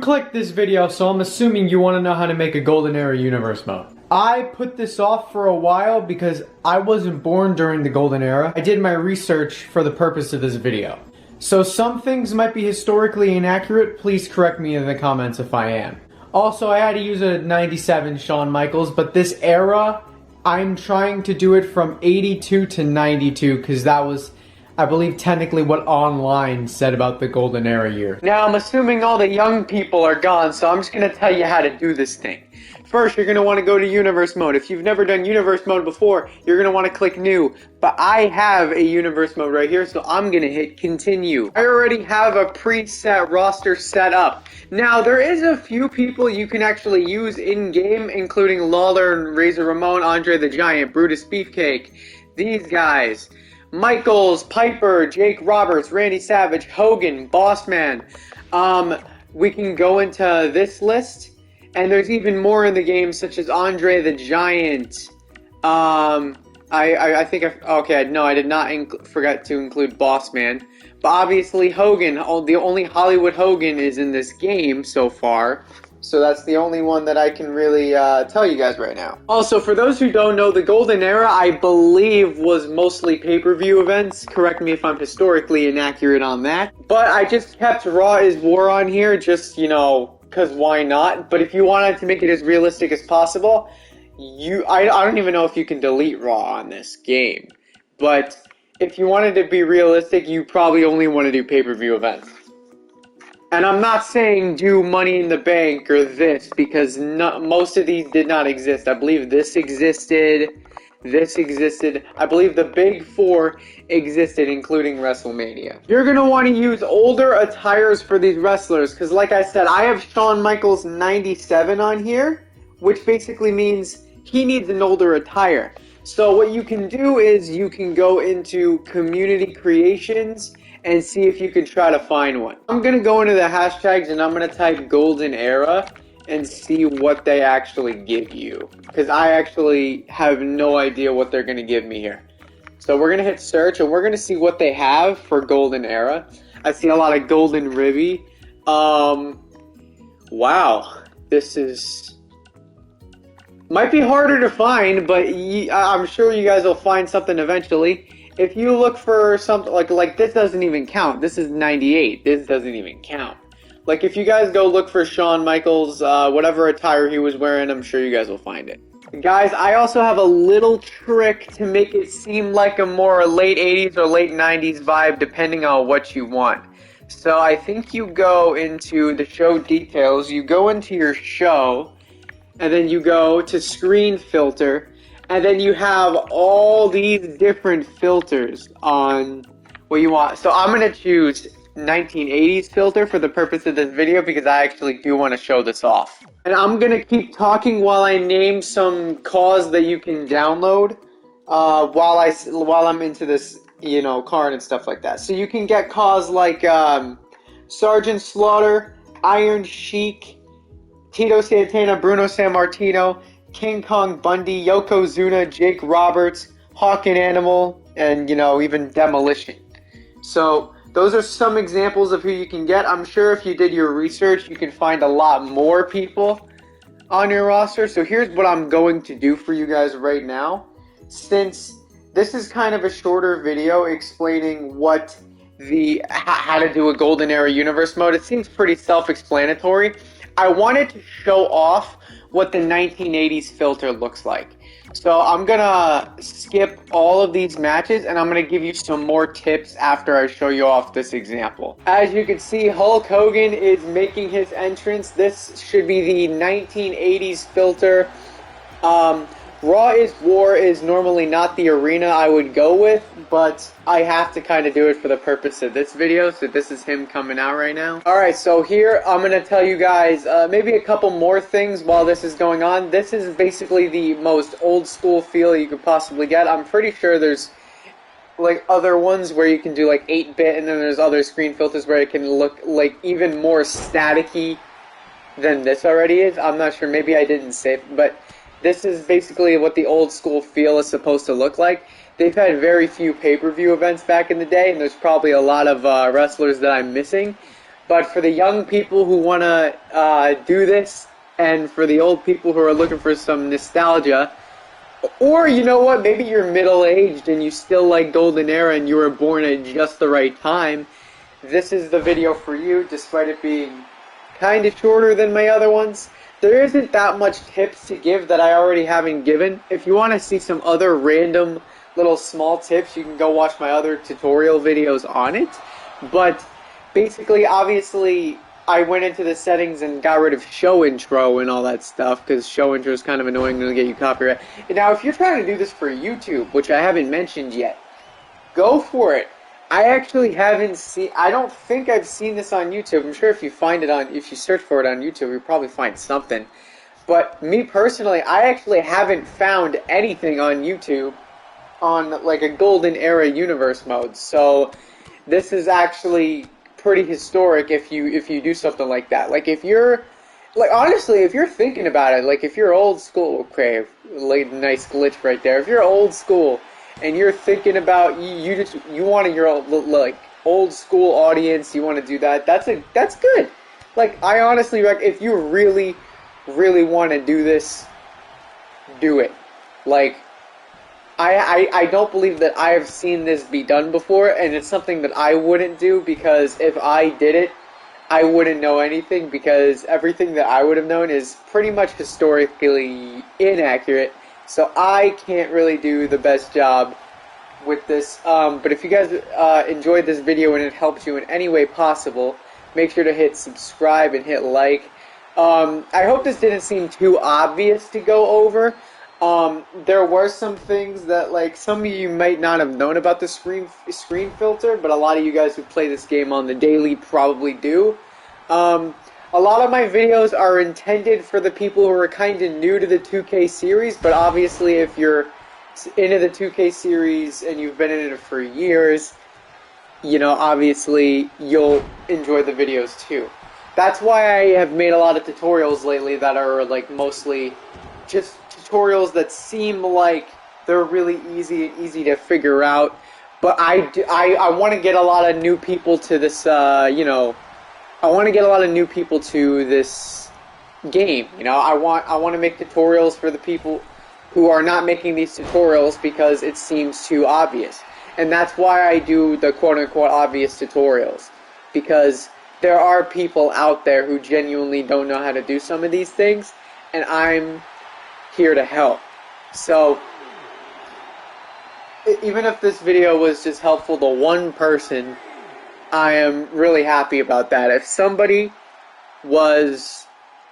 clicked this video, so I'm assuming you want to know how to make a Golden Era Universe mode. I put this off for a while because I wasn't born during the Golden Era. I did my research for the purpose of this video. So some things might be historically inaccurate. Please correct me in the comments if I am. Also, I had to use a 97 Shawn Michaels, but this era, I'm trying to do it from 82 to 92 because that was, I believe, technically what online said about the Golden Era year. Now, I'm assuming all the young people are gone, so I'm just going to tell you how to do this thing. First, you're going to want to go to Universe Mode. If you've never done Universe Mode before, you're going to want to click New. But I have a Universe Mode right here, so I'm going to hit Continue. I already have a preset roster set up. Now, there is a few people you can actually use in-game, including Lawler and Razor Ramon, Andre the Giant, Brutus Beefcake, these guys. Michaels, Piper, Jake Roberts, Randy Savage, Hogan, Bossman. We can go into this list, and there's even more in the game, such as Andre the Giant. I think I did not forget to include Bossman. But obviously Hogan, the only Hollywood Hogan is in this game so far. So that's the only one that I can really tell you guys right now. Also, for those who don't know, the Golden Era, I believe, was mostly pay-per-view events. Correct me if I'm historically inaccurate on that. But I just kept Raw is War on here, just, you know, because why not? But if you wanted to make it as realistic as possible, I don't even know if you can delete Raw on this game. But if you wanted to be realistic, you probably only want to do pay-per-view events. And I'm not saying do Money in the Bank or this, because most of these did not exist. I believe this existed, I believe the Big Four existed, including WrestleMania. You're going to want to use older attires for these wrestlers, because like I said, I have Shawn Michaels 97 on here, which basically means he needs an older attire. So what you can do is you can go into Community Creations and see if you can try to find one. I'm going to go into the hashtags and I'm going to type Golden Era and see what they actually give you. Because I actually have no idea what they're going to give me here. So we're going to hit search and we're going to see what they have for Golden Era. I see a lot of Golden Ribby. Wow. This is... might be harder to find, but I'm sure you guys will find something eventually. If you look for something like this doesn't even count. This is 98. This doesn't even count. Like if you guys go look for Shawn Michaels, whatever attire he was wearing, I'm sure you guys will find it. Guys, I also have a little trick to make it seem like a more late 80s or late 90s vibe, depending on what you want. So I think you go into the show details, you go into your show, and then you go to screen filter, and then you have all these different filters on what you want. So I'm going to choose 1980s filter for the purpose of this video because I actually do want to show this off. And I'm going to keep talking while I name some cause that you can download while I'm into this, you know, card and stuff like that. So you can get cause like Sergeant Slaughter, Iron Sheik, Tito Santana, Bruno Sammartino, King Kong Bundy, Yokozuna, Jake Roberts, Hawk and Animal, and, you know, even Demolition. So those are some examples of who you can get. I'm sure if you did your research, you can find a lot more people on your roster. So here's what I'm going to do for you guys right now. Since this is kind of a shorter video explaining how to do a Golden Era Universe mode, it seems pretty self-explanatory. I wanted to show off what the 1980s filter looks like. So I'm going to skip all of these matches and I'm going to give you some more tips after I show you off this example. As you can see, Hulk Hogan is making his entrance. This should be the 1980s filter. Raw is War is normally not the arena I would go with, but I have to kind of do it for the purpose of this video, so this is him coming out right now. Alright, so here I'm going to tell you guys maybe a couple more things while this is going on. This is basically the most old school feel you could possibly get. I'm pretty sure there's like other ones where you can do like 8-bit, and then there's other screen filters where it can look like even more staticky than this already is. I'm not sure, maybe I didn't save, but this is basically what the old school feel is supposed to look like. They've had very few pay-per-view events back in the day, and there's probably a lot of wrestlers that I'm missing. But for the young people who want to do this, and for the old people who are looking for some nostalgia, or you know what, maybe you're middle-aged and you still like Golden Era and you were born at just the right time, this is the video for you, despite it being kind of shorter than my other ones. There isn't that much tips to give that I already haven't given. If you want to see some other random little small tips, you can go watch my other tutorial videos on it. But basically, obviously, I went into the settings and got rid of show intro and all that stuff, because show intro is kind of annoying to get you copyright. Now, if you're trying to do this for YouTube, which I haven't mentioned yet, go for it. I actually haven't seen, I don't think I've seen this on YouTube. I'm sure if you find it on, if you search for it on YouTube, you'll probably find something. But me personally, I actually haven't found anything on YouTube on like a Golden Era universe mode. So this is actually pretty historic if you do something like that. Like if you're, like honestly, if you're thinking about it, like if you're old school, okay, nice glitch right there. If you're old school, and you're thinking about you want your like old school audience, you want to do that. That's good. Like I honestly if you really want to do this, do it. Like I don't believe that I have seen this be done before, and it's something that I wouldn't do, because if I did it, I wouldn't know anything, because everything that I would have known is pretty much historically inaccurate. So I can't really do the best job with this. But if you guys enjoyed this video and it helped you in any way possible, make sure to hit subscribe and hit like. I hope this didn't seem too obvious to go over. There were some things that, like, some of you might not have known about the screen filter, but a lot of you guys who play this game on the daily probably do. A lot of my videos are intended for the people who are kind of new to the 2K series, but obviously if you're into the 2K series and you've been in it for years, you know, obviously you'll enjoy the videos too. That's why I have made a lot of tutorials lately that are like mostly just tutorials that seem like they're really easy to figure out. But I want to get a lot of new people to this, you know, I want to get a lot of new people to this game. You know, I want to make tutorials for the people who are not making these tutorials because it seems too obvious. And that's why I do the quote-unquote obvious tutorials. Because there are people out there who genuinely don't know how to do some of these things, and I'm here to help. So, even if this video was just helpful to one person, I am really happy about that. If somebody was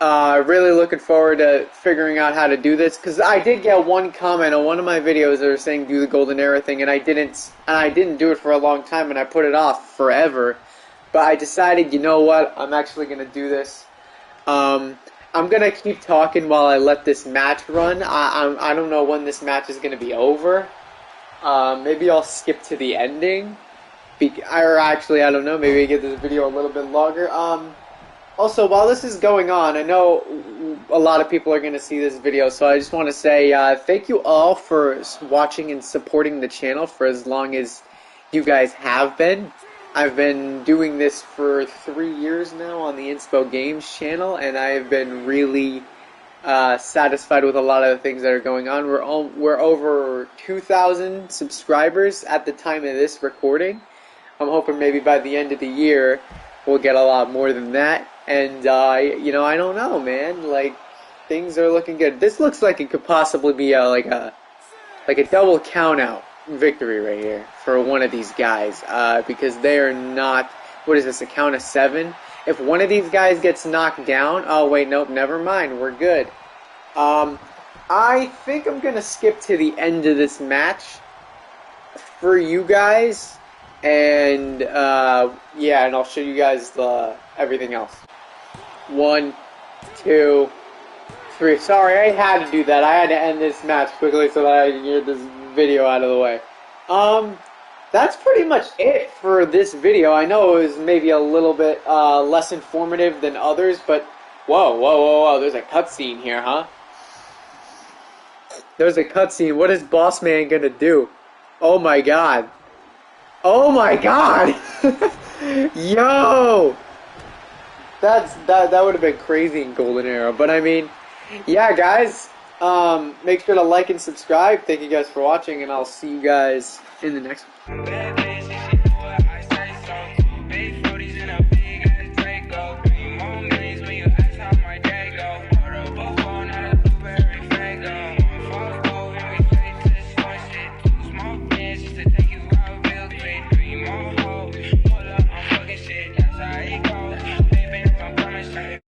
really looking forward to figuring out how to do this, because I did get one comment on one of my videos that was saying do the Golden Era thing, and I didn't do it for a long time, and I put it off forever. But I decided, you know what, I'm actually going to do this. I'm going to keep talking while I let this match run. I don't know when this match is going to be over. Maybe I'll skip to the ending. Or actually, I don't know, maybe I get this video a little bit longer. Also, while this is going on, I know a lot of people are going to see this video, so I just want to say thank you all for watching and supporting the channel for as long as you guys have been. I've been doing this for 3 years now on the Inspo Games channel, and I have been really satisfied with a lot of the things that are going on. We're over 2,000 subscribers at the time of this recording. I'm hoping maybe by the end of the year we'll get a lot more than that. And you know, I don't know, man. Like, things are looking good. This looks like it could possibly be like a double count out victory right here for one of these guys, because they are not. What is this? A count of 7? If one of these guys gets knocked down, oh wait, nope, never mind. We're good. I think I'm gonna skip to the end of this match for you guys, and yeah, and I'll show you guys everything else. 1, 2, 3. Sorry, I had to do that. I had to end this match quickly so that I can get this video out of the way. That's pretty much it for this video. I know it was maybe a little bit less informative than others, but whoa, there's a cutscene here, huh? There's a cutscene. What is Boss Man gonna do? Oh my god. Oh my god! Yo! That would have been crazy in Golden Era. But I mean, yeah, guys. Make sure to like and subscribe. Thank you guys for watching, and I'll see you guys in the next one.